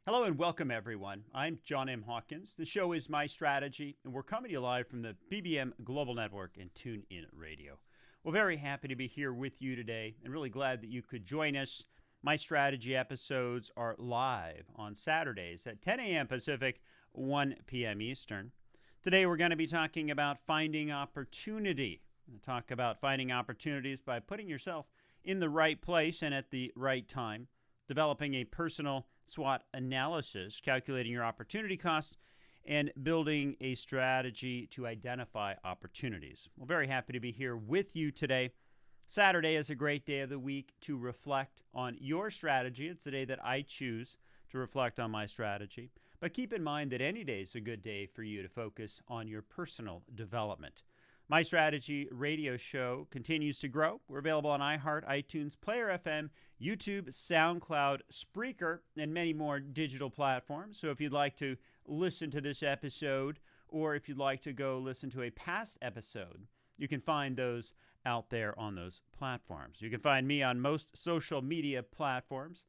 Hello and welcome, everyone. I'm John M. Hawkins. The show is My Strategy, and we're coming to you live from the BBM Global Network and TuneIn Radio. We're very happy to be here with you today and really glad that you could join us. My Strategy episodes are live on Saturdays at 10 a.m. Pacific, 1 p.m. Eastern. Today, we're going to be talking about finding opportunity. We're going to talk about finding opportunities by putting yourself in the right place and at the right time, developing a personal SWOT analysis, calculating your opportunity cost, and building a strategy to identify opportunities. We're very happy to be here with you today. Saturday is a great day of the week to reflect on your strategy. It's the day that I choose to reflect on my strategy. But keep in mind that any day is a good day for you to focus on your personal development. My Strategy radio show continues to grow. We're available on iHeart, iTunes, Player FM, YouTube, SoundCloud, Spreaker, and many more digital platforms. So if you'd like to listen to this episode, or if you'd like to go listen to a past episode, you can find those out there on those platforms. You can find me on most social media platforms.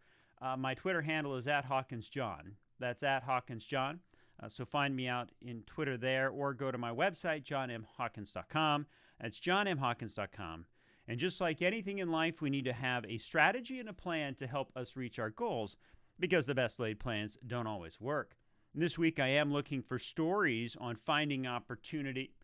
My Twitter handle is @HawkinsJohn. That's @HawkinsJohn. So find me out in Twitter there, or go to my website, johnmhawkins.com. That's johnmhawkins.com. And just like anything in life, we need to have a strategy and a plan to help us reach our goals, because the best laid plans don't always work. And this week, I am looking for stories on finding opportunity.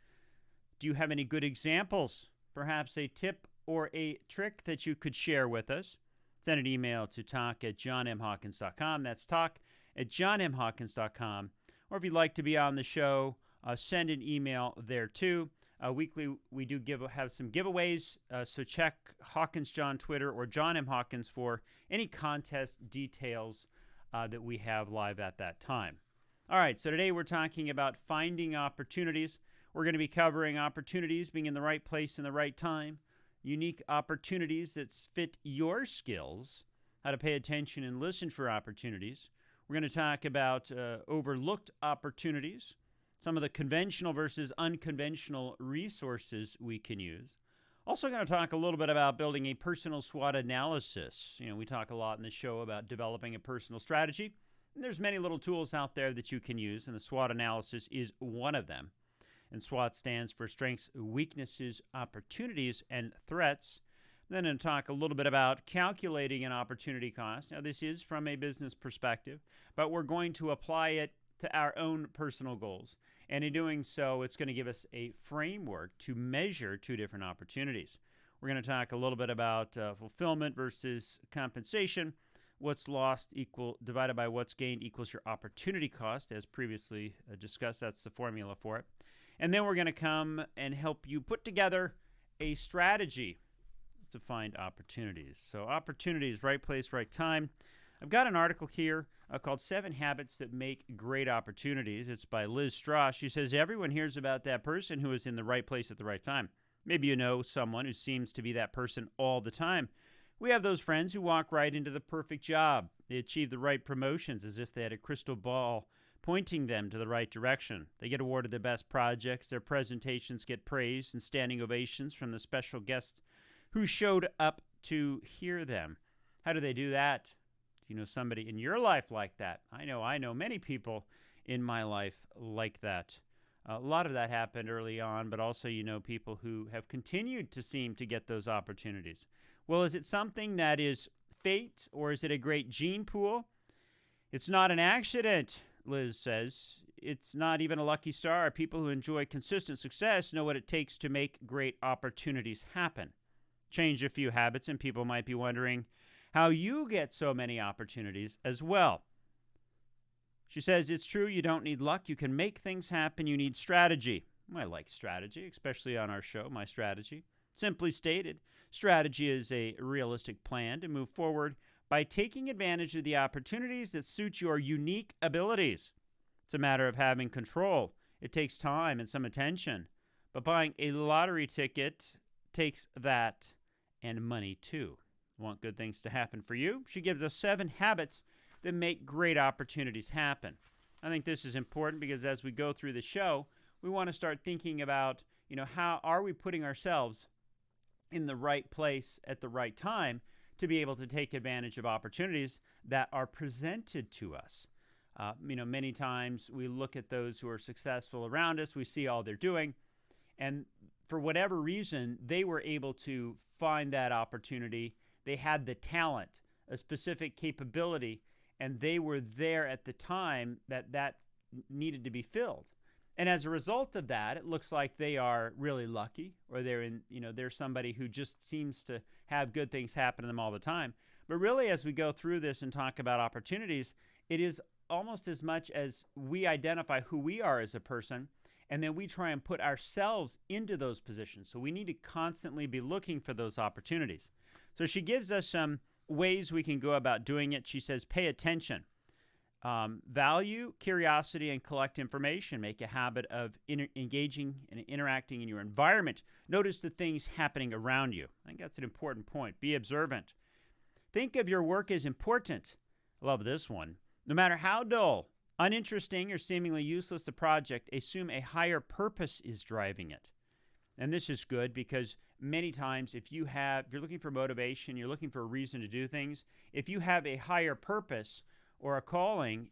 Do you have any good examples? Perhaps a tip or a trick that you could share with us? Send an email to talk@johnmhawkins.com. That's talk@johnmhawkins.com. Or if you'd like to be on the show, send an email there too. Weekly, we do have some giveaways, so check Hawkins John Twitter or John M. Hawkins for any contest details that we have live at that time. All right, so today we're talking about finding opportunities. We're going to be covering opportunities, being in the right place in the right time, unique opportunities that fit your skills, how to pay attention and listen for opportunities. We're going to talk about overlooked opportunities, some of the conventional versus unconventional resources we can use. Also going to talk a little bit about building a personal SWOT analysis. We talk a lot in the show about developing a personal strategy, and there's many little tools out there that you can use, and the SWOT analysis is one of them. And SWOT stands for strengths, weaknesses, opportunities, and threats. Then I'm going to talk a little bit about calculating an opportunity cost. Now, this is from a business perspective, but we're going to apply it to our own personal goals. And in doing so, it's going to give us a framework to measure two different opportunities. We're going to talk a little bit about fulfillment versus compensation. What's lost divided by what's gained equals your opportunity cost, as previously discussed. That's the formula for it. And then we're going to come and help you put together a strategy to find opportunities. So opportunities, right place, right time. I've got an article here called 7 Habits That Make Great Opportunities. It's by Liz Strauss. She says, everyone hears about that person who is in the right place at the right time. Maybe you know someone who seems to be that person all the time. We have those friends who walk right into the perfect job. They achieve the right promotions as if they had a crystal ball pointing them to the right direction. They get awarded the best projects. Their presentations get praised and standing ovations from the special guests who showed up to hear them. How do they do that? Do you know somebody in your life like that? I know many people in my life like that. A lot of that happened early on, but also people who have continued to seem to get those opportunities. Well, is it something that is fate, or is it a great gene pool? It's not an accident, Liz says. It's not even a lucky star. People who enjoy consistent success know what it takes to make great opportunities happen. Change a few habits, and people might be wondering how you get so many opportunities as well. She says, it's true, you don't need luck. You can make things happen. You need strategy. I like strategy, especially on our show, My Strategy. Simply stated, strategy is a realistic plan to move forward by taking advantage of the opportunities that suit your unique abilities. It's a matter of having control. It takes time and some attention. But buying a lottery ticket takes that and money too. Want good things to happen for you? She gives us 7 habits that make great opportunities happen. I think this is important because as we go through the show, we want to start thinking about, how are we putting ourselves in the right place at the right time to be able to take advantage of opportunities that are presented to us. Many times we look at those who are successful around us, we see all they're doing, and for whatever reason, they were able to find that opportunity. They had the talent, a specific capability, and they were there at the time that needed to be filled. And as a result of that, it looks like they are really lucky, or they're somebody who just seems to have good things happen to them all the time. But really, as we go through this and talk about opportunities, it is almost as much as we identify who we are as a person, and then we try and put ourselves into those positions. So we need to constantly be looking for those opportunities. So she gives us some ways we can go about doing it. She says, pay attention. Value, curiosity, and collect information. Make a habit of engaging and interacting in your environment. Notice the things happening around you. I think that's an important point. Be observant. Think of your work as important. I love this one. No matter how dull, uninteresting, or seemingly useless the project, assume a higher purpose is driving it. And this is good because many times if you're looking for motivation, you're looking for a reason to do things, if you have a higher purpose or a calling,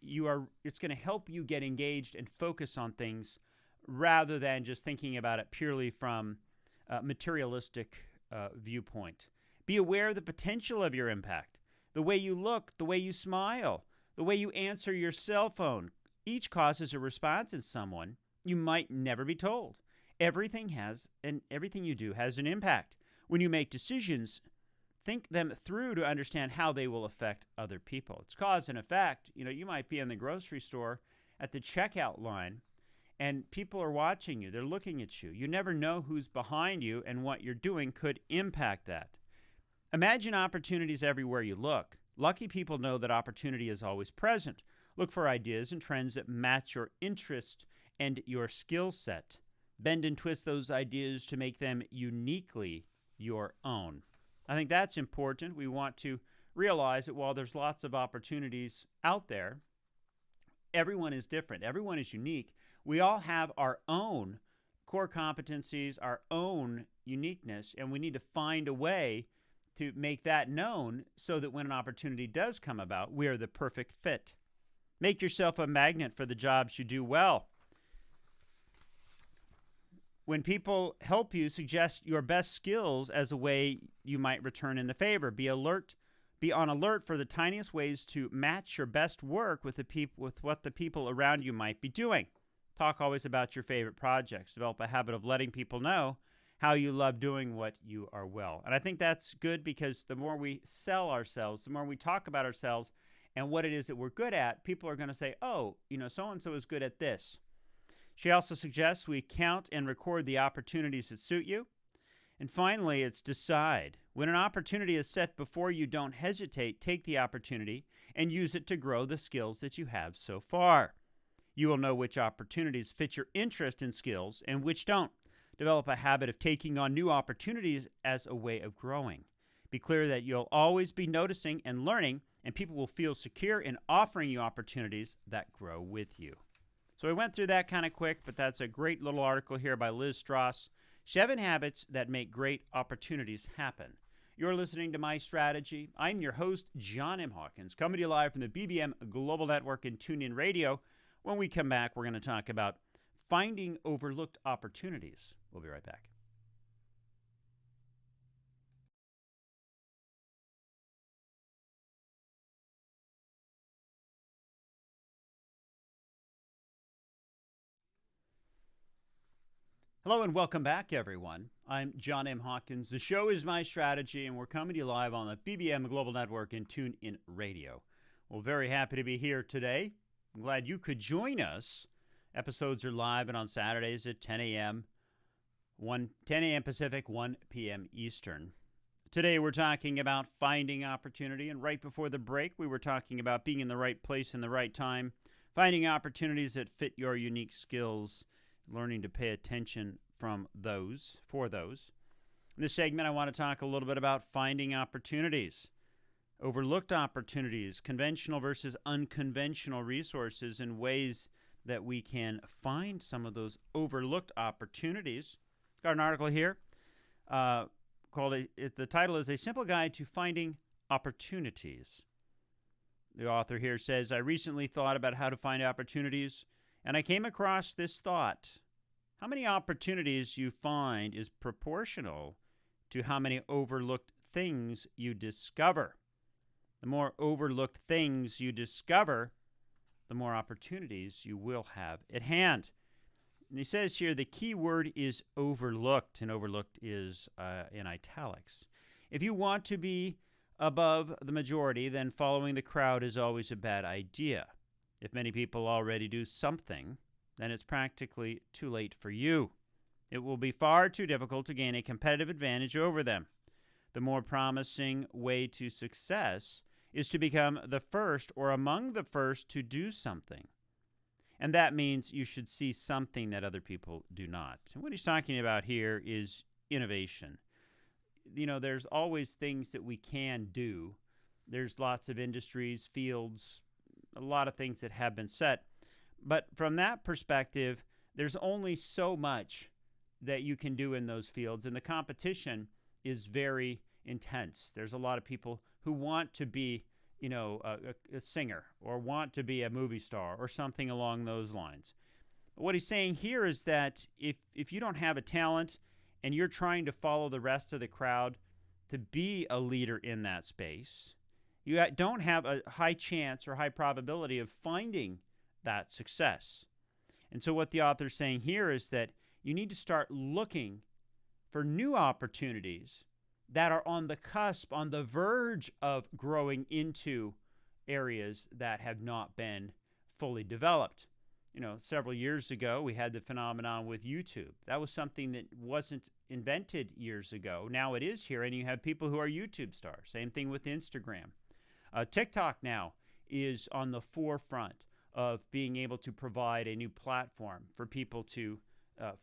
it's going to help you get engaged and focus on things rather than just thinking about it purely from a materialistic viewpoint. Be aware of the potential of your impact. The way you look, the way you smile, the way you answer your cell phone, each causes a response in someone you might never be told. Everything you do has an impact. When you make decisions, think them through to understand how they will affect other people. It's cause and effect. You might be in the grocery store at the checkout line, and people are watching you. They're looking at you. You never know who's behind you, and what you're doing could impact that. Imagine opportunities everywhere you look. Lucky people know that opportunity is always present. Look for ideas and trends that match your interest and your skill set. Bend and twist those ideas to make them uniquely your own. I think that's important. We want to realize that while there's lots of opportunities out there, everyone is different. Everyone is unique. We all have our own core competencies, our own uniqueness, and we need to find a way to make that known so that when an opportunity does come about, we are the perfect fit. Make yourself a magnet for the jobs you do well. When people help you, suggest your best skills as a way you might return in the favor. Be on alert for the tiniest ways to match your best work with what the people around you might be doing. Talk always about your favorite projects. Develop a habit of letting people know how you love doing what you are well. And I think that's good because the more we sell ourselves, the more we talk about ourselves and what it is that we're good at, people are going to say, oh, so-and-so is good at this. She also suggests we count and record the opportunities that suit you. And finally, it's decide. When an opportunity is set before you, don't hesitate. Take the opportunity and use it to grow the skills that you have so far. You will know which opportunities fit your interest and skills and which don't. Develop a habit of taking on new opportunities as a way of growing. Be clear that you'll always be noticing and learning, and people will feel secure in offering you opportunities that grow with you. So we went through that kind of quick, but that's a great little article here by Liz Strauss. 7 Habits That Make Great Opportunities Happen. You're listening to My Strategy. I'm your host, John M. Hawkins, coming to you live from the BBM Global Network and TuneIn Radio. When we come back, we're going to talk about finding overlooked opportunities. We'll be right back. Hello and welcome back, everyone. I'm John M. Hawkins. The show is My Strategy, and we're coming to you live on the BBM Global Network and TuneIn Radio. We're very happy to be here today. I'm glad you could join us. Episodes are live and on Saturdays at 10 a.m. 10 a.m. Pacific, 1 p.m. Eastern. Today we're talking about finding opportunity, and right before the break we were talking about being in the right place in the right time, finding opportunities that fit your unique skills, learning to pay attention for those. In this segment, I want to talk a little bit about finding opportunities, overlooked opportunities, conventional versus unconventional resources, and ways that we can find some of those overlooked opportunities. Got an article here called, the title is A Simple Guide to Finding Opportunities. The author here says, I recently thought about how to find opportunities, and I came across this thought. How many opportunities you find is proportional to how many overlooked things you discover. The more overlooked things you discover, the more opportunities you will have at hand. And he says here the key word is overlooked, and overlooked is in italics. If you want to be above the majority, then following the crowd is always a bad idea. If many people already do something, then it's practically too late for you. It will be far too difficult to gain a competitive advantage over them. The more promising way to success is to become the first or among the first to do something. And that means you should see something that other people do not. And what he's talking about here is innovation. You know, there's always things that we can do. There's lots of industries, fields, a lot of things that have been set. But from that perspective, there's only so much that you can do in those fields, and the competition is very intense. There's a lot of people who want to be, you know, a singer or want to be a movie star or something along those lines. What he's saying here is that if you don't have a talent and you're trying to follow the rest of the crowd to be a leader in that space, you don't have a high chance or high probability of finding that success. And so what the author's saying here is that you need to start looking for new opportunities that are on the cusp, on the verge of growing into areas that have not been fully developed. You know, several years ago, we had the phenomenon with YouTube. That was something that wasn't invented years ago. Now it is here, and you have people who are YouTube stars. Same thing with Instagram. TikTok now is on the forefront of being able to provide a new platform for people to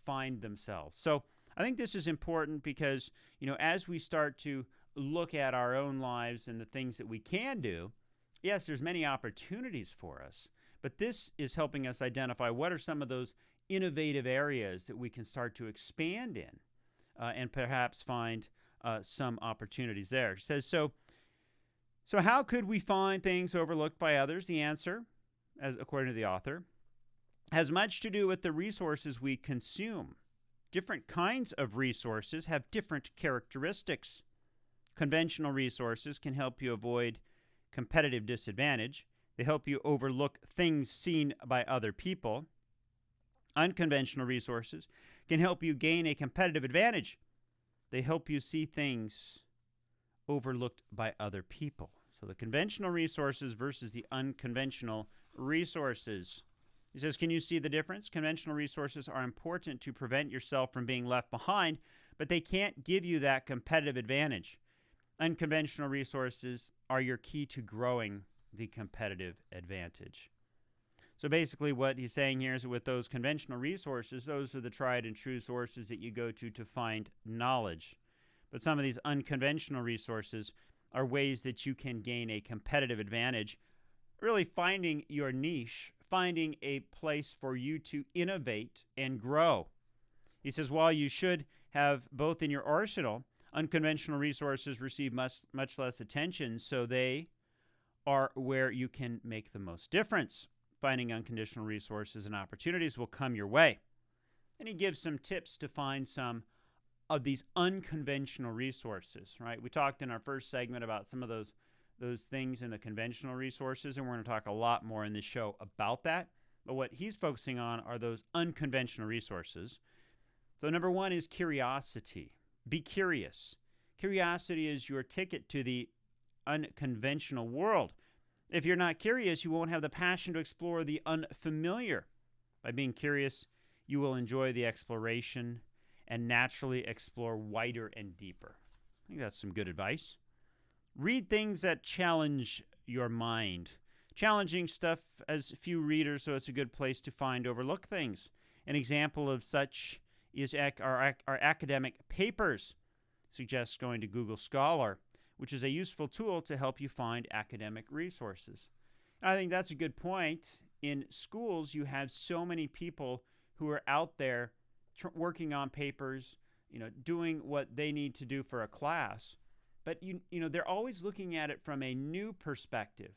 find themselves. So I think this is important because, you know, as we start to look at our own lives and the things that we can do, yes, there's many opportunities for us, but this is helping us identify what are some of those innovative areas that we can start to expand in and perhaps find some opportunities there. It says, so how could we find things overlooked by others? The answer, as according to the author, has much to do with the resources we consume. Different kinds of resources have different characteristics. Conventional resources can help you avoid competitive disadvantage. They help you overlook things seen by other people. Unconventional resources can help you gain a competitive advantage. They help you see things overlooked by other people. So the conventional resources versus the unconventional resources. He says, can you see the difference? Conventional resources are important to prevent yourself from being left behind, but they can't give you that competitive advantage. Unconventional resources are your key to growing the competitive advantage. So basically what he's saying here is that with those conventional resources, those are the tried and true sources that you go to find knowledge. But some of these unconventional resources are ways that you can gain a competitive advantage, really finding your niche, finding a place for you to innovate and grow. He says, while you should have both in your arsenal, unconventional resources receive much less attention, so they are where you can make the most difference. Finding unconditional resources and opportunities will come your way. And he gives some tips to find some of these unconventional resources, right? We talked in our first segment about some of those things in the conventional resources, and we're going to talk a lot more in this show about that. But what he's focusing on are those unconventional resources. So number one is curiosity. Be curious. Curiosity is your ticket to the unconventional world. If you're not curious, you won't have the passion to explore the unfamiliar. By being curious, you will enjoy the exploration and naturally explore wider and deeper. I think that's some good advice. Read things that challenge your mind. Challenging stuff has few readers, so it's a good place to find overlooked things. An example of such is our academic papers. Suggests going to Google Scholar, which is a useful tool to help you find academic resources. And I think that's a good point. In schools, you have so many people who are out there working on papers, doing what they need to do for a class. But they're always looking at it from a new perspective.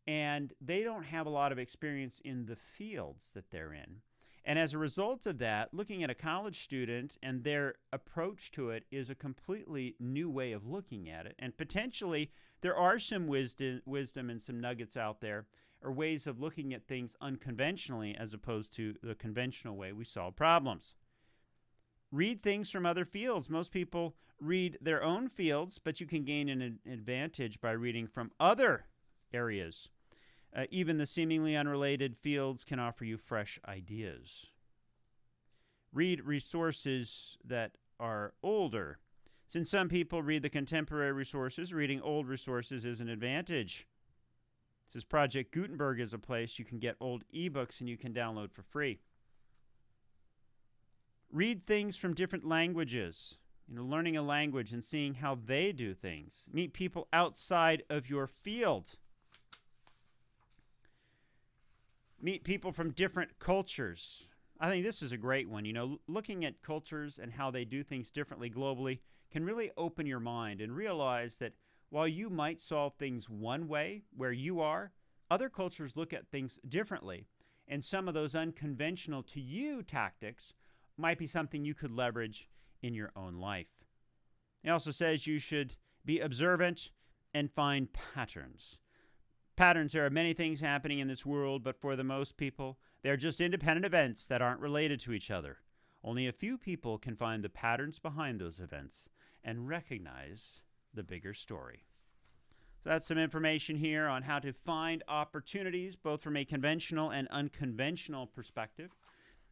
and they don't have a lot of experience in the fields that they're in. And as a result of that, looking at a college student and their approach to it is a completely new way of looking at it. And potentially, there are some wisdom and some nuggets out there, or ways of looking at things unconventionally as opposed to the conventional way we solve problems. Read things from other fields. Most people read their own fields, but you can gain an advantage by reading from other areas. Even the seemingly unrelated fields can offer you fresh ideas. Read resources that are older. Since some people read the contemporary resources, reading old resources is an advantage. This is Project Gutenberg is a place you can get old ebooks and you can download for free. Read things from different languages. Learning a language and seeing how they do things. Meet people outside of your field. Meet people from different cultures. I think this is a great one. Looking at cultures and how they do things differently globally can really open your mind and realize that while you might solve things one way where you are, other cultures look at things differently. And some of those unconventional to you tactics might be something you could leverage in your own life. It also says you should be observant and find patterns. Patterns, there are many things happening in this world, but for the most people, they're just independent events that aren't related to each other. Only a few people can find the patterns behind those events and recognize the bigger story. So that's some information here on how to find opportunities, both from a conventional and unconventional perspective.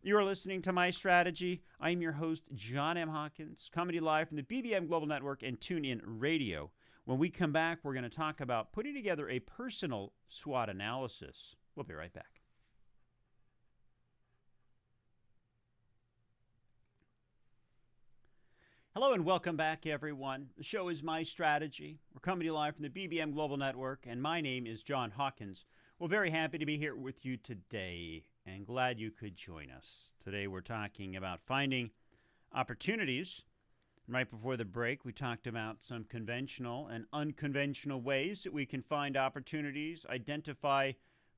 You are listening to My Strategy. I'm your host, John M. Hawkins, coming to you live from the BBM Global Network and TuneIn Radio. When we come back, we're going to talk about putting together a personal SWOT analysis. We'll be right back. Hello and welcome back, everyone. The show is My Strategy. We're coming to you live from the BBM Global Network, and my name is John Hawkins. We're very happy to be here with you today and glad you could join us. Today we're talking about finding opportunities. Right before the break, we talked about some conventional and unconventional ways that we can find opportunities, identify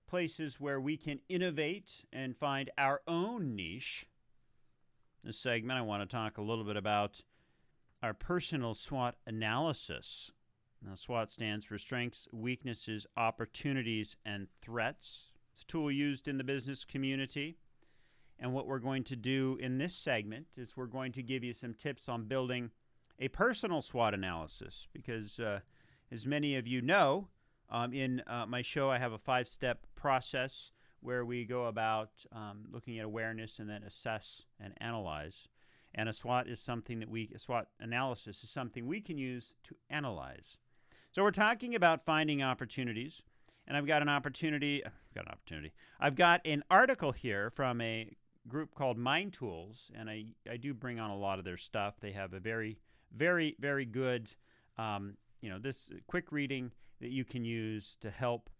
places where we can innovate and find our own niche. In this segment, I want to talk a little bit about our personal SWOT analysis. Now, SWOT stands for Strengths, Weaknesses, Opportunities, and Threats. It's a tool used in the business community. And what we're going to do in this segment is we're going to give you some tips on building a personal SWOT analysis because, as many of you know, in my show I have a 5-step process where we go about looking at awareness and then assess and analyze. And a SWOT analysis is something we can use to analyze. So we're talking about finding opportunities, and I've got an article here from a group called Mind Tools, and I do bring on a lot of their stuff. They have a very, very, very good, this quick reading that you can use to help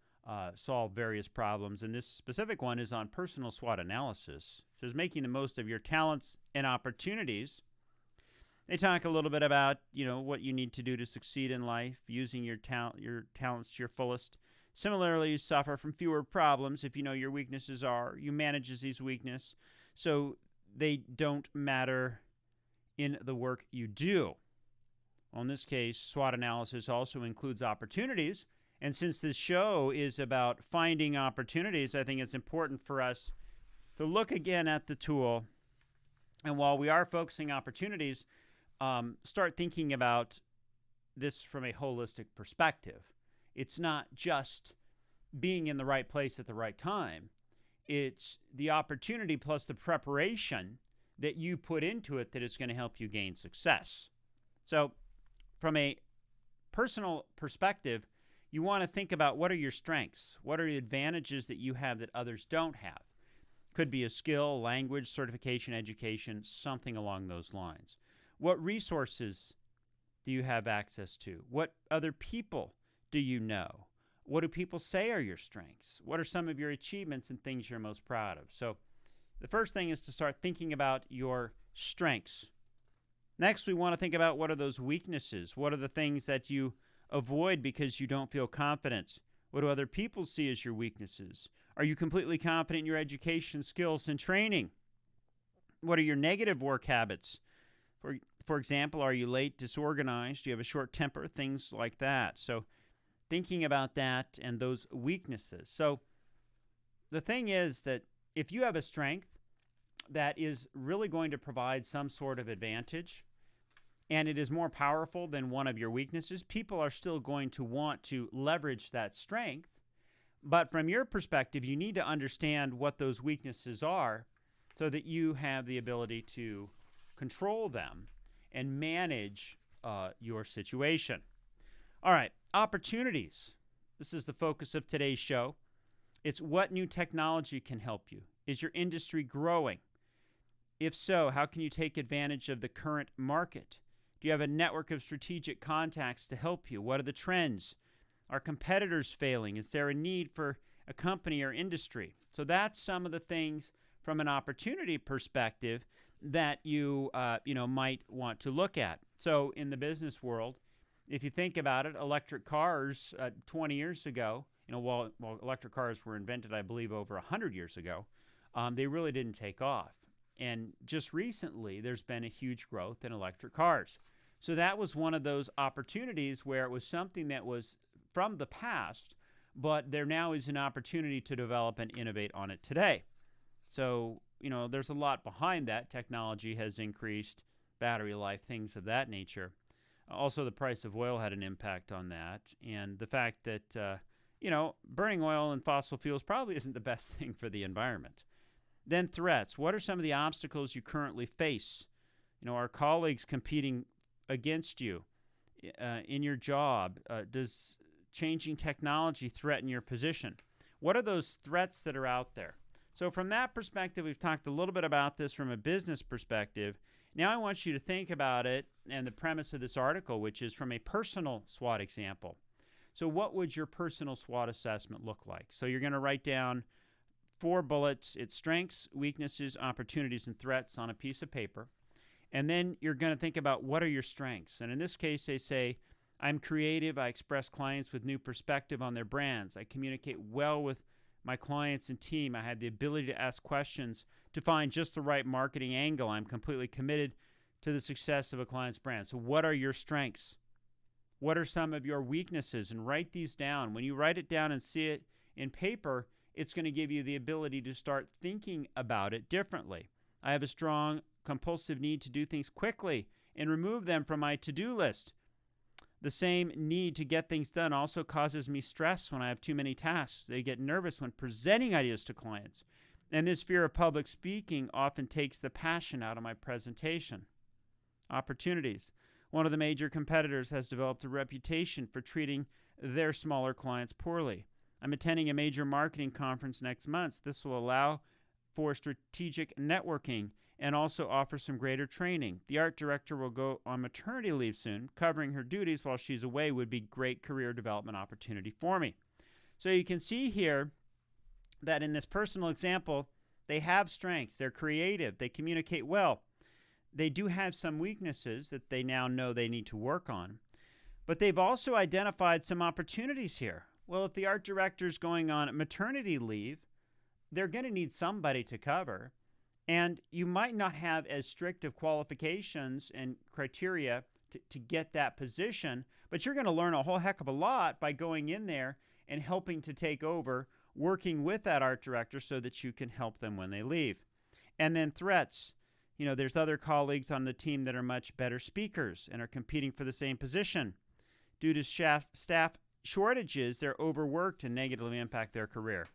solve various problems. And this specific one is on personal SWOT analysis. It says making the most of your talents and opportunities. They talk a little bit about, what you need to do to succeed in life, using your talents to your fullest. Similarly, you suffer from fewer problems if you know your weaknesses are. You manage these weaknesses so they don't matter in the work you do. Well, in this case, SWOT analysis also includes opportunities. And since this show is about finding opportunities, I think it's important for us to look again at the tool. And while we are focusing opportunities, start thinking about this from a holistic perspective. It's not just being in the right place at the right time. It's the opportunity plus the preparation that you put into it that is going to help you gain success. So from a personal perspective, you want to think about what are your strengths? What are the advantages that you have that others don't have? Could be a skill, language, certification, education, something along those lines. What resources do you have access to? What other people do you know? What do people say are your strengths? What are some of your achievements and things you're most proud of? So the first thing is to start thinking about your strengths. Next, we want to think about what are those weaknesses? What are the things that you avoid because you don't feel confident? What do other people see as your weaknesses? Are you completely confident in your education, skills, and training? What are your negative work habits? For example, are you late, disorganized? Do you have a short temper? Things like that. So thinking about that and those weaknesses. So the thing is that if you have a strength that is really going to provide some sort of advantage, and it is more powerful than one of your weaknesses, people are still going to want to leverage that strength. But from your perspective, you need to understand what those weaknesses are so that you have the ability to control them and manage your situation. All right, opportunities. This is the focus of today's show. It's what new technology can help you. Is your industry growing? If so, how can you take advantage of the current market? Do you have a network of strategic contacts to help you? What are the trends? Are competitors failing? Is there a need for a company or industry? So that's some of the things from an opportunity perspective that you might want to look at. So in the business world, if you think about it, electric cars 20 years ago, while electric cars were invented, I believe, over 100 years ago, they really didn't take off. And just recently, there's been a huge growth in electric cars. So that was one of those opportunities where it was something that was from the past, but there now is an opportunity to develop and innovate on it today. So, there's a lot behind that. Technology has increased, battery life, things of that nature. Also, the price of oil had an impact on that. And the fact that, burning oil and fossil fuels probably isn't the best thing for the environment. Then threats. What are some of the obstacles you currently face? Are colleagues competing against you in your job? Does changing technology threaten your position? What are those threats that are out there? So from that perspective, we've talked a little bit about this from a business perspective. Now I want you to think about it and the premise of this article, which is from a personal SWOT example. So what would your personal SWOT assessment look like? So you're going to write down 4 bullets. It's strengths, weaknesses, opportunities, and threats on a piece of paper. And then you're going to think about what are your strengths. And in this case, they say, I'm creative. I express clients with new perspective on their brands. I communicate well with my clients and team. I have the ability to ask questions to find just the right marketing angle. I'm completely committed to the success of a client's brand. So what are your strengths? What are some of your weaknesses? And write these down. When you write it down and see it in paper, it's going to give you the ability to start thinking about it differently. I have a strong compulsive need to do things quickly and remove them from my to-do list. The same need to get things done also causes me stress when I have too many tasks. They get nervous when presenting ideas to clients. And this fear of public speaking often takes the passion out of my presentation. Opportunities. One of the major competitors has developed a reputation for treating their smaller clients poorly. I'm attending a major marketing conference next month. This will allow for strategic networking and also offer some greater training. The art director will go on maternity leave soon. Covering her duties while she's away would be great career development opportunity for me. So you can see here that in this personal example, they have strengths. They're creative. They communicate well. They do have some weaknesses that they now know they need to work on. But they've also identified some opportunities here. Well, if the art director's going on maternity leave, they're going to need somebody to cover. And you might not have as strict of qualifications and criteria to get that position, but you're going to learn a whole heck of a lot by going in there and helping to take over, working with that art director so that you can help them when they leave. And then threats. There's other colleagues on the team that are much better speakers and are competing for the same position. Due to staff shortages, they're overworked and negatively impact their career.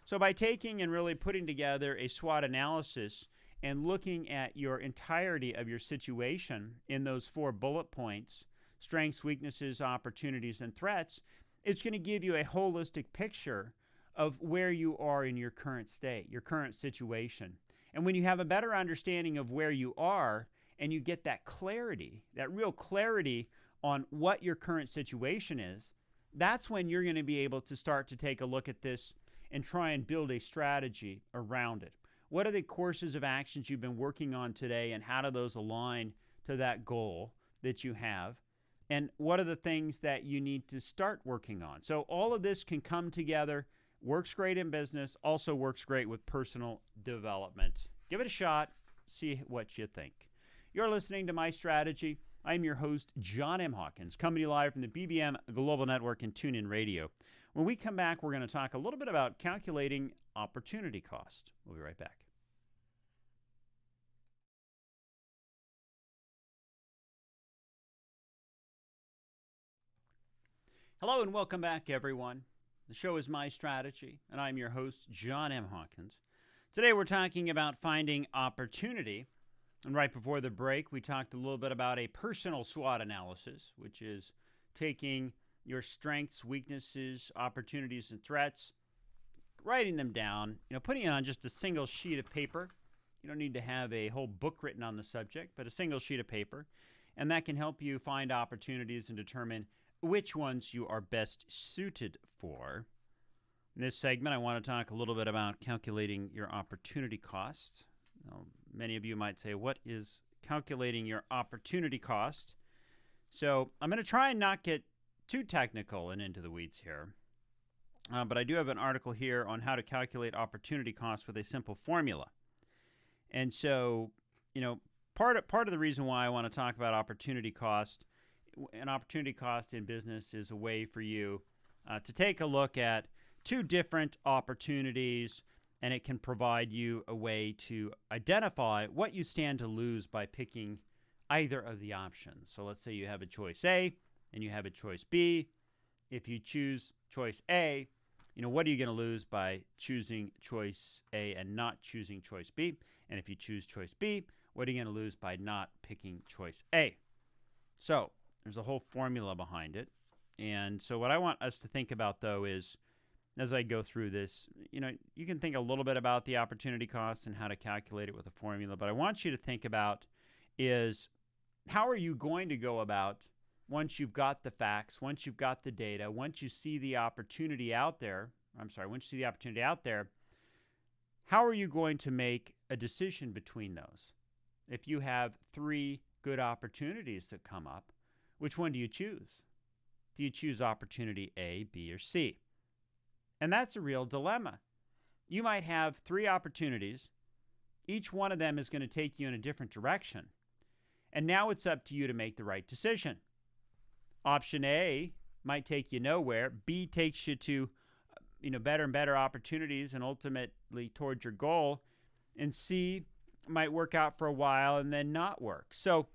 So by taking and really putting together a SWOT analysis and looking at your entirety of your situation in those 4 bullet points, strengths, weaknesses, opportunities, and threats, it's going to give you a holistic picture of where you are in your current state, your current situation. And when you have a better understanding of where you are and you get that clarity, that real clarity on what your current situation is, that's when you're going to be able to start to take a look at this and try and build a strategy around it. What are the courses of actions you've been working on today, and how do those align to that goal that you have? and what are the things that you need to start working on. So all of this can come together, works great in business, also works great with personal development. Give it a shot, see what you think. You're listening to My Strategy. I'm your host, John M. Hawkins, coming to you live from the BBM Global Network and TuneIn Radio. When we come back, we're going to talk a little bit about calculating opportunity cost. We'll be right back. Hello and welcome back, everyone. The show is My Strategy, and I'm your host, John M. Hawkins. Today we're talking about finding opportunity. And right before the break, we talked a little bit about a personal SWOT analysis, which is taking your strengths, weaknesses, opportunities, and threats, writing them down, putting it on just a single sheet of paper. You don't need to have a whole book written on the subject, but a single sheet of paper. And that can help you find opportunities and determine which ones you are best suited for. In this segment, I want to talk a little bit about calculating your opportunity cost. Now, many of you might say, what is calculating your opportunity cost? So I'm going to try and not get too technical and into the weeds here. But I do have an article here on how to calculate opportunity cost with a simple formula. And so, part of the reason why I want to talk about opportunity cost, an opportunity cost in business is a way for you to take a look at two different opportunities, and it can provide you a way to identify what you stand to lose by picking either of the options. So let's say you have a choice A and you have a choice B. If you choose choice A, what are you going to lose by choosing choice A and not choosing choice B? And if you choose choice B, what are you going to lose by not picking choice A? So there's a whole formula behind it. And so what I want us to think about, though, is as I go through this, you can think a little bit about the opportunity cost and how to calculate it with a formula. But I want you to think about is how are you going to go about once you've got the facts, once you've got the data, once you see the opportunity out there, how are you going to make a decision between those? If you have three good opportunities that come up, which one do you choose? Do you choose opportunity A, B, or C? And that's a real dilemma. You might have three opportunities. Each one of them is going to take you in a different direction. And now it's up to you to make the right decision. Option A might take you nowhere. B takes you to better and better opportunities and ultimately towards your goal. And C might work out for a while and then not work. So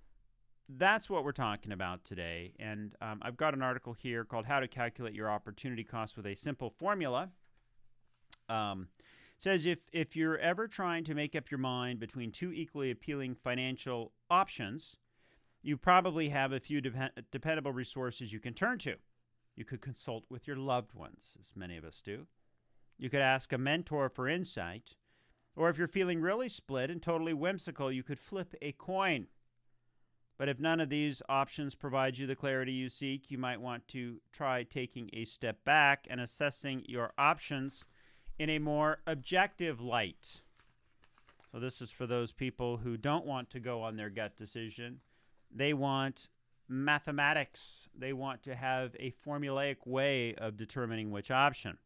that's what we're talking about today. And I've got an article here called How to Calculate Your Opportunity Cost with a Simple Formula. Says if you're ever trying to make up your mind between two equally appealing financial options, you probably have a few dependable resources you can turn to. You could consult with your loved ones, as many of us do. You could ask a mentor for insight. Or if you're feeling really split and totally whimsical, you could flip a coin. But if none of these options provide you the clarity you seek, you might want to try taking a step back and assessing your options in a more objective light. So this is for those people who don't want to go on their gut decision. They want mathematics. They want to have a formulaic way of determining which option.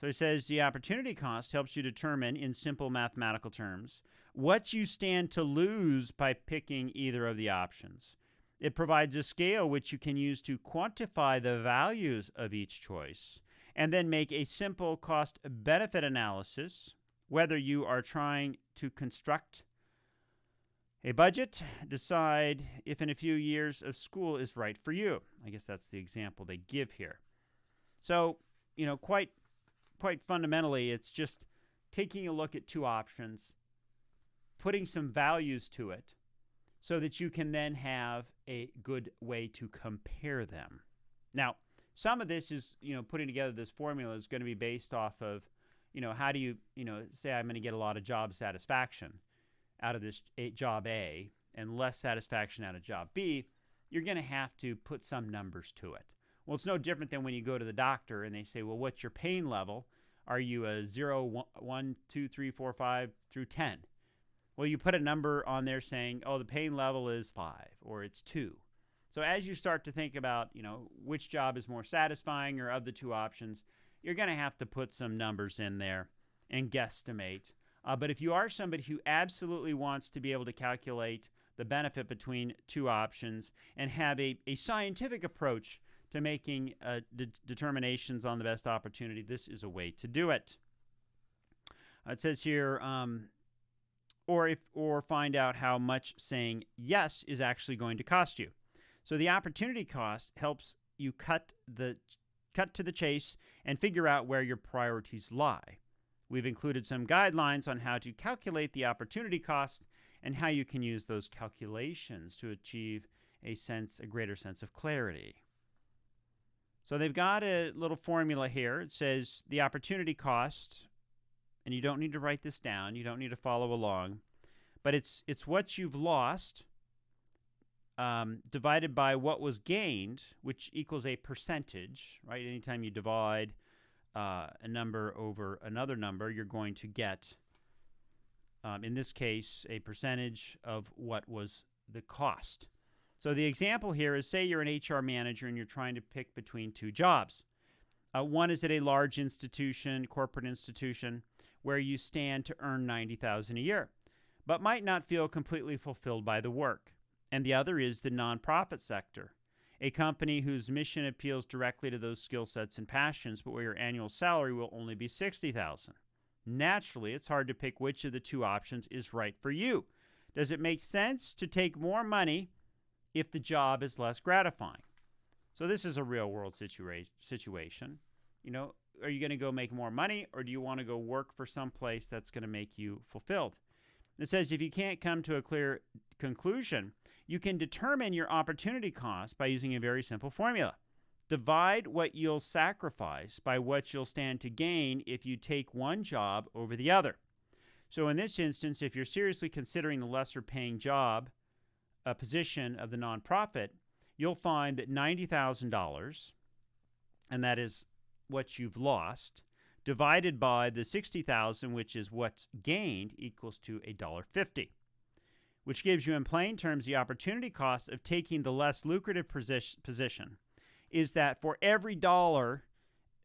So it says the opportunity cost helps you determine, in simple mathematical terms, what you stand to lose by picking either of the options. It provides a scale which you can use to quantify the values of each choice and then make a simple cost-benefit analysis, whether you are trying to construct a budget, decide if in a few years of school is right for you. I guess that's the example they give here. So, quite fundamentally, it's just taking a look at two options, putting some values to it so that you can then have a good way to compare them. Now, some of this is, putting together this formula is going to be based off of, how do you, say I'm going to get a lot of job satisfaction out of this job A and less satisfaction out of job B, you're going to have to put some numbers to it. Well, it's no different than when you go to the doctor and they say, well, what's your pain level? Are you a 0, 1, 2, 3, 4, 5 through 10? Well, you put a number on there saying, oh, the pain level is 5 or it's 2. So as you start to think about, which job is more satisfying or of the two options, you're going to have to put some numbers in there and guesstimate. But if you are somebody who absolutely wants to be able to calculate the benefit between two options and have a scientific approach to making determinations on the best opportunity, this is a way to do it. It says here, or find out how much saying yes is actually going to cost you. So the opportunity cost helps you cut to the chase and figure out where your priorities lie. We've included some guidelines on how to calculate the opportunity cost and how you can use those calculations to achieve a greater sense of clarity. So they've got a little formula here. It says the opportunity cost, and you don't need to write this down. You don't need to follow along. But it's what you've lost divided by what was gained, which equals a percentage, right? Anytime you divide a number over another number, you're going to get, in this case, a percentage of what was the cost. So the example here is, say you're an HR manager and you're trying to pick between two jobs. One is at a large institution, corporate institution, where you stand to earn $90,000 a year, but might not feel completely fulfilled by the work. And the other is the nonprofit sector, a company whose mission appeals directly to those skill sets and passions, but where your annual salary will only be $60,000. Naturally, it's hard to pick which of the two options is right for you. Does it make sense to take more money if the job is less gratifying? So this is a real-world situation. Are you going to go make more money, or do you want to go work for some place that's going to make you fulfilled? It says if you can't come to a clear conclusion, you can determine your opportunity cost by using a very simple formula. Divide what you'll sacrifice by what you'll stand to gain if you take one job over the other. So in this instance, if you're seriously considering the lesser paying job, a position of the nonprofit, you'll find that $90,000, and that is what you've lost, divided by the $60,000, which is what's gained, equals to $1.50, which gives you in plain terms the opportunity cost of taking the less lucrative position is that for every dollar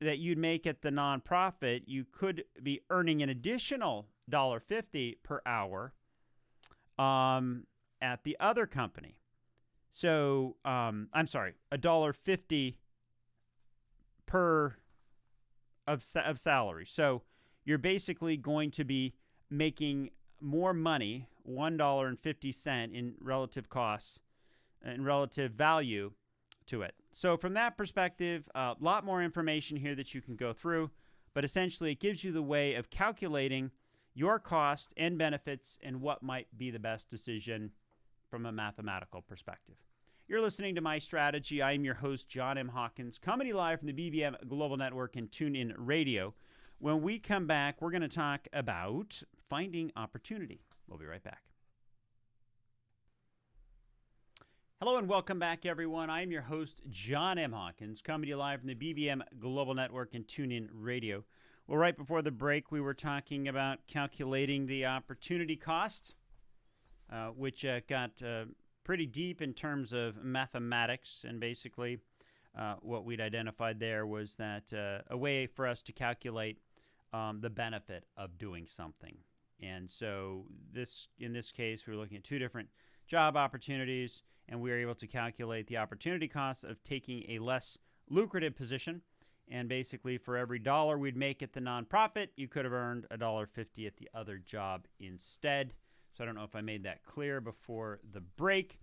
that you'd make at the nonprofit, you could be earning an additional $1.50 per hour at the other company. So, I'm sorry, $1.50 per of salary. So you're basically going to be making more money, $1.50 in relative costs and relative value to it. So from that perspective, a lot more information here that you can go through, but essentially it gives you the way of calculating your cost and benefits and what might be the best decision from a mathematical perspective. You're listening to My Strategy. I am your host, John M. Hawkins, coming to you live from the BBM Global Network and TuneIn Radio. When we come back, we're going to talk about finding opportunity. We'll be right back. Hello and welcome back, everyone. I am your host, John M. Hawkins, coming to you live from the BBM Global Network and TuneIn Radio. Well, right before the break, we were talking about calculating the opportunity cost, which got pretty deep in terms of mathematics, and basically what we'd identified there was that a way for us to calculate the benefit of doing something. And so in this case, we were looking at two different job opportunities, and we were able to calculate the opportunity cost of taking a less lucrative position. And basically, for every dollar we'd make at the nonprofit, you could have earned $1.50 at the other job instead. So I don't know if I made that clear before the break,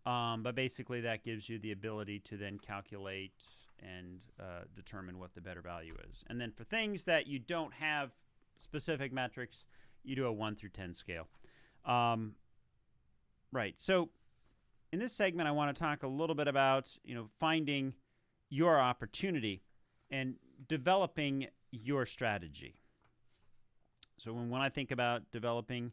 but basically that gives you the ability to then calculate and determine what the better value is. And then for things that you don't have specific metrics, you do a 1 through 10 scale. Right. So in this segment, I want to talk a little bit about, finding your opportunity and developing your strategy. So when I think about developing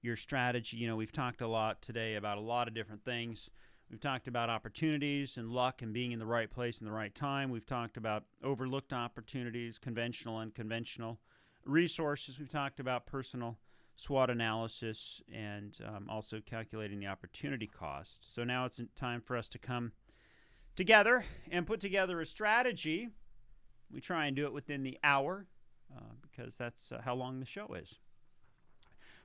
your strategy, we've talked a lot today about a lot of different things. We've talked about opportunities and luck and being in the right place in the right time. We've talked about overlooked opportunities, conventional and unconventional resources. We've talked about personal SWOT analysis and also calculating the opportunity cost. So now it's time for us to come together and put together a strategy. We try and do it within the hour because that's how long the show is.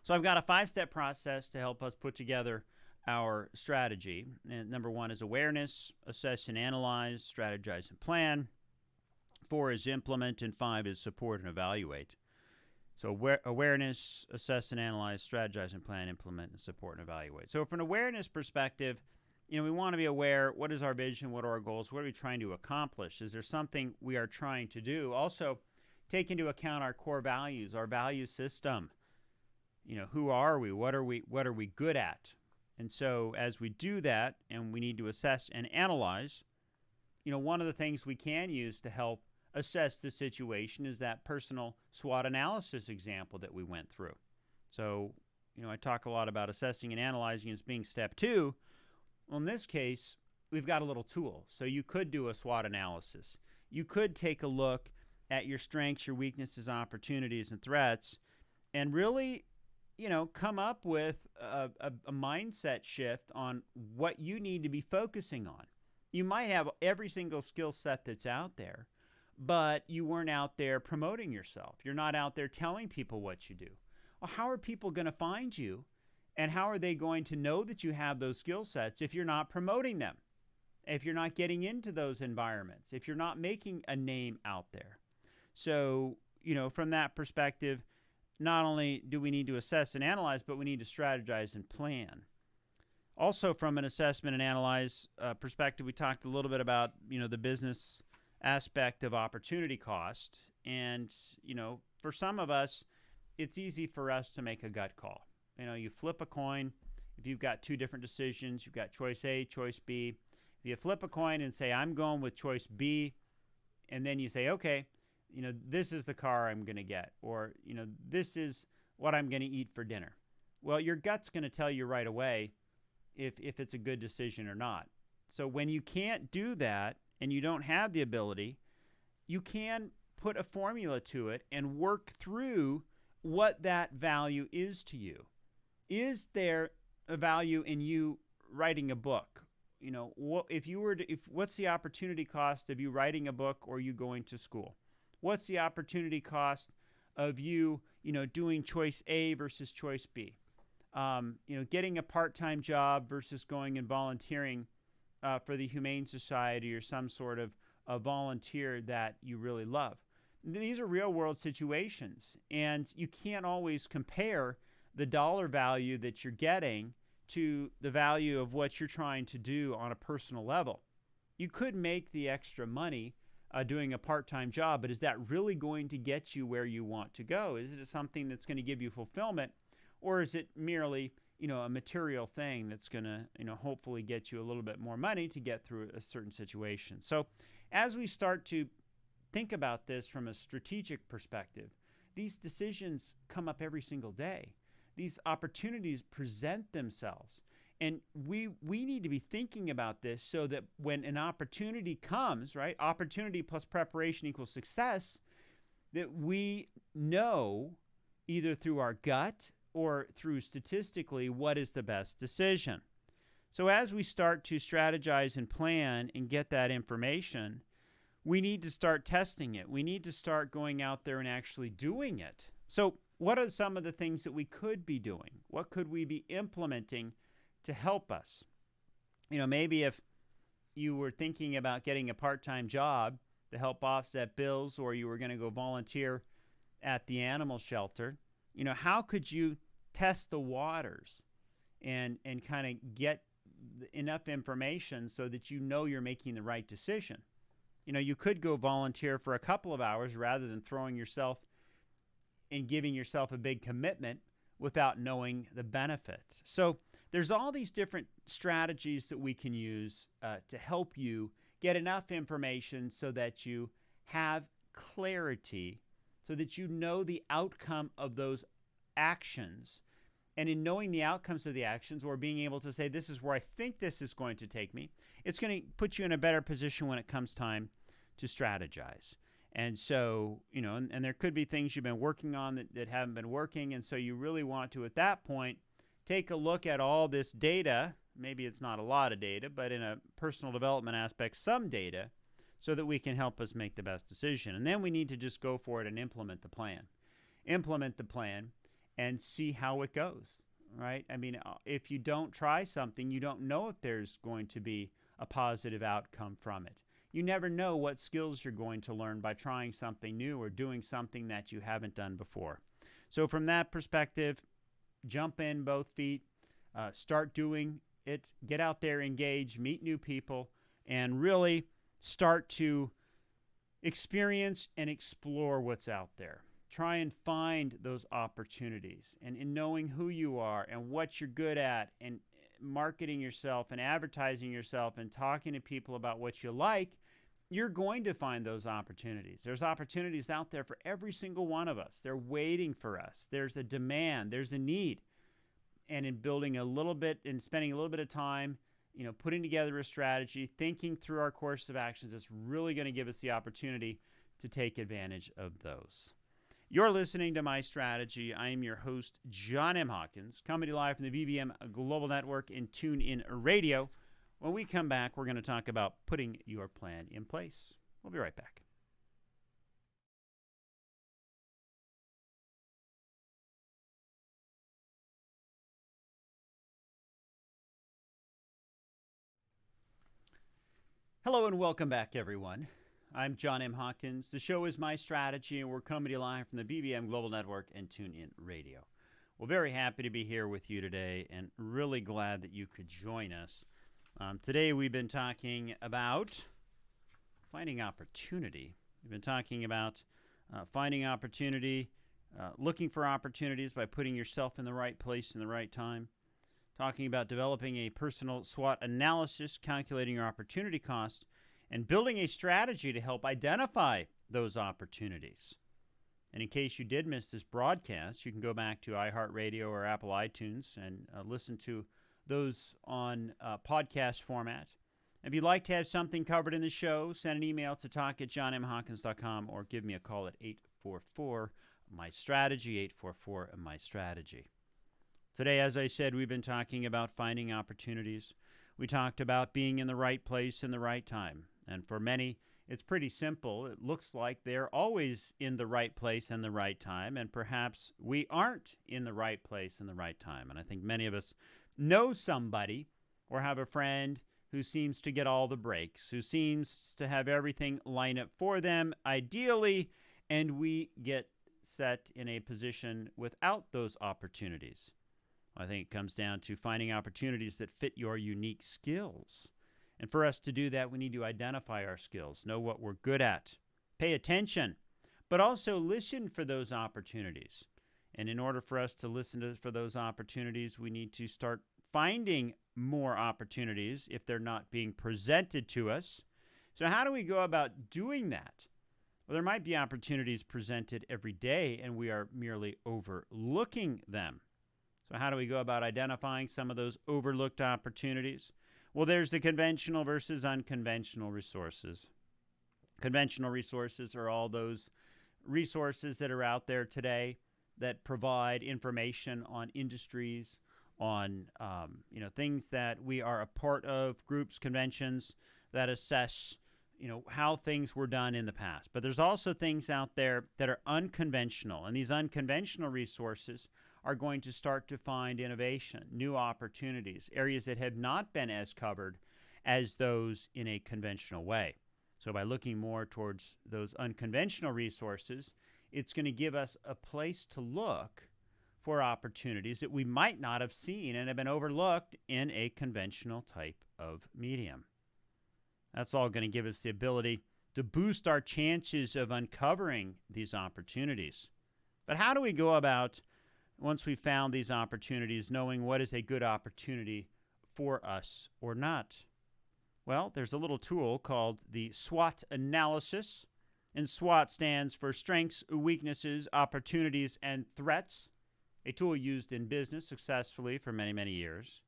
So I've got a 5-step process to help us put together our strategy. And number 1 is awareness, assess and analyze, strategize and plan. 4 is implement, and 5 is support and evaluate. So awareness, assess and analyze, strategize and plan, implement and support and evaluate. So from an awareness perspective, we want to be aware, what is our vision, what are our goals, what are we trying to accomplish? Is there something we are trying to do? Also, take into account our core values, our value system. Who are we? What are we good at? And so as we do that, and we need to assess and analyze, one of the things we can use to help assess the situation is that personal SWOT analysis example that we went through. So, I talk a lot about assessing and analyzing as being step 2. Well, in this case, we've got a little tool. So you could do a SWOT analysis. You could take a look at your strengths, your weaknesses, opportunities, and threats, and really, come up with a mindset shift on what you need to be focusing on. You might have every single skill set that's out there, but you weren't out there promoting yourself. You're not out there telling people what you do. Well, how are people going to find you? And how are they going to know that you have those skill sets if you're not promoting them? If you're not getting into those environments? If you're not making a name out there? So, from that perspective, not only do we need to assess and analyze, but we need to strategize and plan. Also, from an assessment and analyze perspective, we talked a little bit about, the business aspect of opportunity cost. And, for some of us, it's easy for us to make a gut call. You flip a coin. If you've got 2 different decisions, you've got choice A, choice B. If you flip a coin and say, I'm going with choice B, and then you say, okay, this is the car I'm going to get, or, this is what I'm going to eat for dinner. Well, your gut's going to tell you right away if it's a good decision or not. So when you can't do that and you don't have the ability, you can put a formula to it and work through what that value is to you. Is there a value in you writing a book? What's the opportunity cost of you writing a book or you going to school? What's the opportunity cost of you, doing choice A versus choice B? Getting a part-time job versus going and volunteering for the Humane Society or some sort of a volunteer that you really love. These are real-world situations, and you can't always compare the dollar value that you're getting to the value of what you're trying to do on a personal level. You could make the extra money doing a part-time job, but is that really going to get you where you want to go? Is it something that's going to give you fulfillment, or is it merely, a material thing that's going to, hopefully get you a little bit more money to get through a certain situation? So as we start to think about this from a strategic perspective, these decisions come up every single day. These opportunities present themselves. And we need to be thinking about this so that when an opportunity comes, right, opportunity plus preparation equals success, that we know either through our gut or through statistically what is the best decision. So as we start to strategize and plan and get that information, we need to start testing it. We need to start going out there and actually doing it. So what are some of the things that we could be doing? What could we be implementing to help us? Maybe if you were thinking about getting a part-time job to help offset bills, or you were going to go volunteer at the animal shelter, how could you test the waters and kind of get enough information so that you're making the right decision? You could go volunteer for a couple of hours rather than throwing yourself and giving yourself a big commitment without knowing the benefits. So there's all these different strategies that we can use to help you get enough information so that you have clarity, so that you know the outcome of those actions. And in knowing the outcomes of the actions, or being able to say, this is where I think this is going to take me, it's going to put you in a better position when it comes time to strategize. And so, and there could be things you've been working on that haven't been working. And so you really want to, at that point, take a look at all this data maybe it's not a lot of data, but in a personal development aspect, some data, so that we can help us make the best decision. And then we need to just go for it and implement the plan. Implement the plan and see how it goes, right? I mean, if you don't try something, you don't know if there's going to be a positive outcome from it. You never know what skills you're going to learn by trying something new or doing something that you haven't done before. So from that perspective, jump in both feet, start doing it, get out there, engage, meet new people, and really start to experience and explore what's out there. Try and find those opportunities. And in knowing who you are and what you're good at and marketing yourself and advertising yourself and talking to people about what you like, you're going to find those opportunities. There's opportunities out there for every single one of us. They're waiting for us. There's a demand. There's a need. And in building a little bit and spending a little bit of time, putting together a strategy, thinking through our course of actions, it's really going to give us the opportunity to take advantage of those. You're listening to My Strategy. I am your host, John M. Hawkins, coming to you live from the BBM Global Network and TuneIn Radio. When we come back, we're going to talk about putting your plan in place. We'll be right back. Hello and welcome back, everyone. I'm John M. Hawkins. The show is My Strategy, and we're coming to you live from the BBM Global Network and TuneIn Radio. We're very happy to be here with you today and really glad that you could join us. Today we've been talking about finding opportunity. We've been talking about finding opportunity, looking for opportunities by putting yourself in the right place in the right time. Talking about developing a personal SWOT analysis, calculating your opportunity cost, and building a strategy to help identify those opportunities. And in case you did miss this broadcast, you can go back to iHeartRadio or Apple iTunes and listen to those on podcast format. If you'd like to have something covered in the show, send an email to talk@johnmhawkins.com or give me a call at 844-MY-STRATEGY, 844-MY-STRATEGY. Today, as I said, we've been talking about finding opportunities. We talked about being in the right place in the right time. And for many, it's pretty simple. It looks like they're always in the right place and the right time, and perhaps we aren't in the right place and the right time. And I think many of us know somebody or have a friend who seems to get all the breaks, who seems to have everything line up for them ideally, and we get set in a position without those opportunities. I think it comes down to finding opportunities that fit your unique skills. And for us to do that, we need to identify our skills, know what we're good at, pay attention, but also listen for those opportunities. And in order for us to listen for those opportunities, we need to start finding more opportunities if they're not being presented to us. So how do we go about doing that? Well, there might be opportunities presented every day, and we are merely overlooking them. So how do we go about identifying some of those overlooked opportunities? Well, there's the conventional versus unconventional resources. Conventional resources are all those resources that are out there today that provide information on industries, on things that we are a part of, groups, conventions that assess how things were done in the past. But there's also things out there that are unconventional, and these unconventional resources are going to start to find innovation, new opportunities, areas that have not been as covered as those in a conventional way. So by looking more towards those unconventional resources, it's going to give us a place to look for opportunities that we might not have seen and have been overlooked in a conventional type of medium. That's all going to give us the ability to boost our chances of uncovering these opportunities. But how do we go about, once we've found these opportunities, knowing what is a good opportunity for us or not? Well, there's a little tool called the SWOT analysis, and SWOT stands for strengths, weaknesses, opportunities, and threats, a tool used in business successfully for many, many years.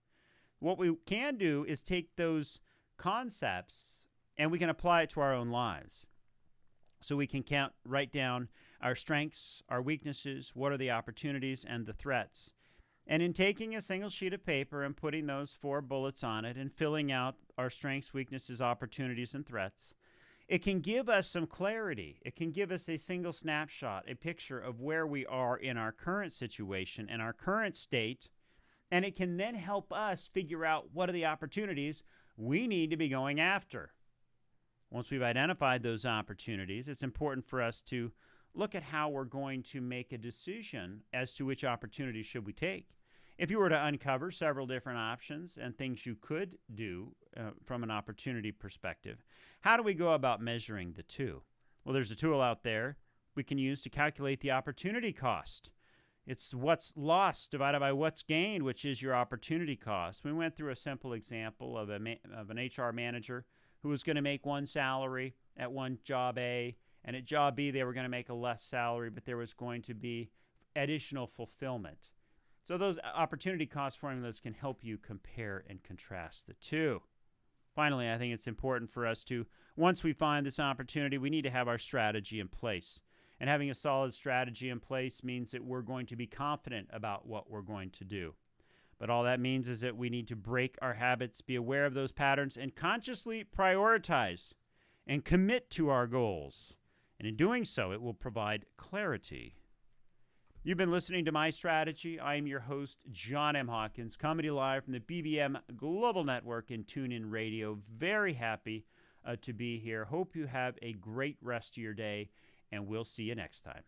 What we can do is take those concepts and we can apply it to our own lives. So we can write down our strengths, our weaknesses, what are the opportunities and the threats. And in taking a single sheet of paper and putting those 4 bullets on it and filling out our strengths, weaknesses, opportunities, and threats, it can give us some clarity. It can give us a single snapshot, a picture of where we are in our current situation and our current state, and it can then help us figure out what are the opportunities we need to be going after. Once we've identified those opportunities, it's important for us to look at how we're going to make a decision as to which opportunities should we take. If you were to uncover several different options and things you could do from an opportunity perspective, how do we go about measuring the two? Well, there's a tool out there we can use to calculate the opportunity cost. It's what's lost divided by what's gained, which is your opportunity cost. We went through a simple example of an HR manager who was going to make one salary at one job A, and at job B they were going to make a less salary, but there was going to be additional fulfillment. So those opportunity cost formulas can help you compare and contrast the two. Finally, I think it's important for us to, once we find this opportunity, we need to have our strategy in place. And having a solid strategy in place means that we're going to be confident about what we're going to do. But all that means is that we need to break our habits, be aware of those patterns, and consciously prioritize and commit to our goals. And in doing so, it will provide clarity. You've been listening to My Strategy. I am your host, John M. Hawkins, coming to you live from the BBM Global Network and TuneIn Radio. Very happy to be here. Hope you have a great rest of your day, and we'll see you next time.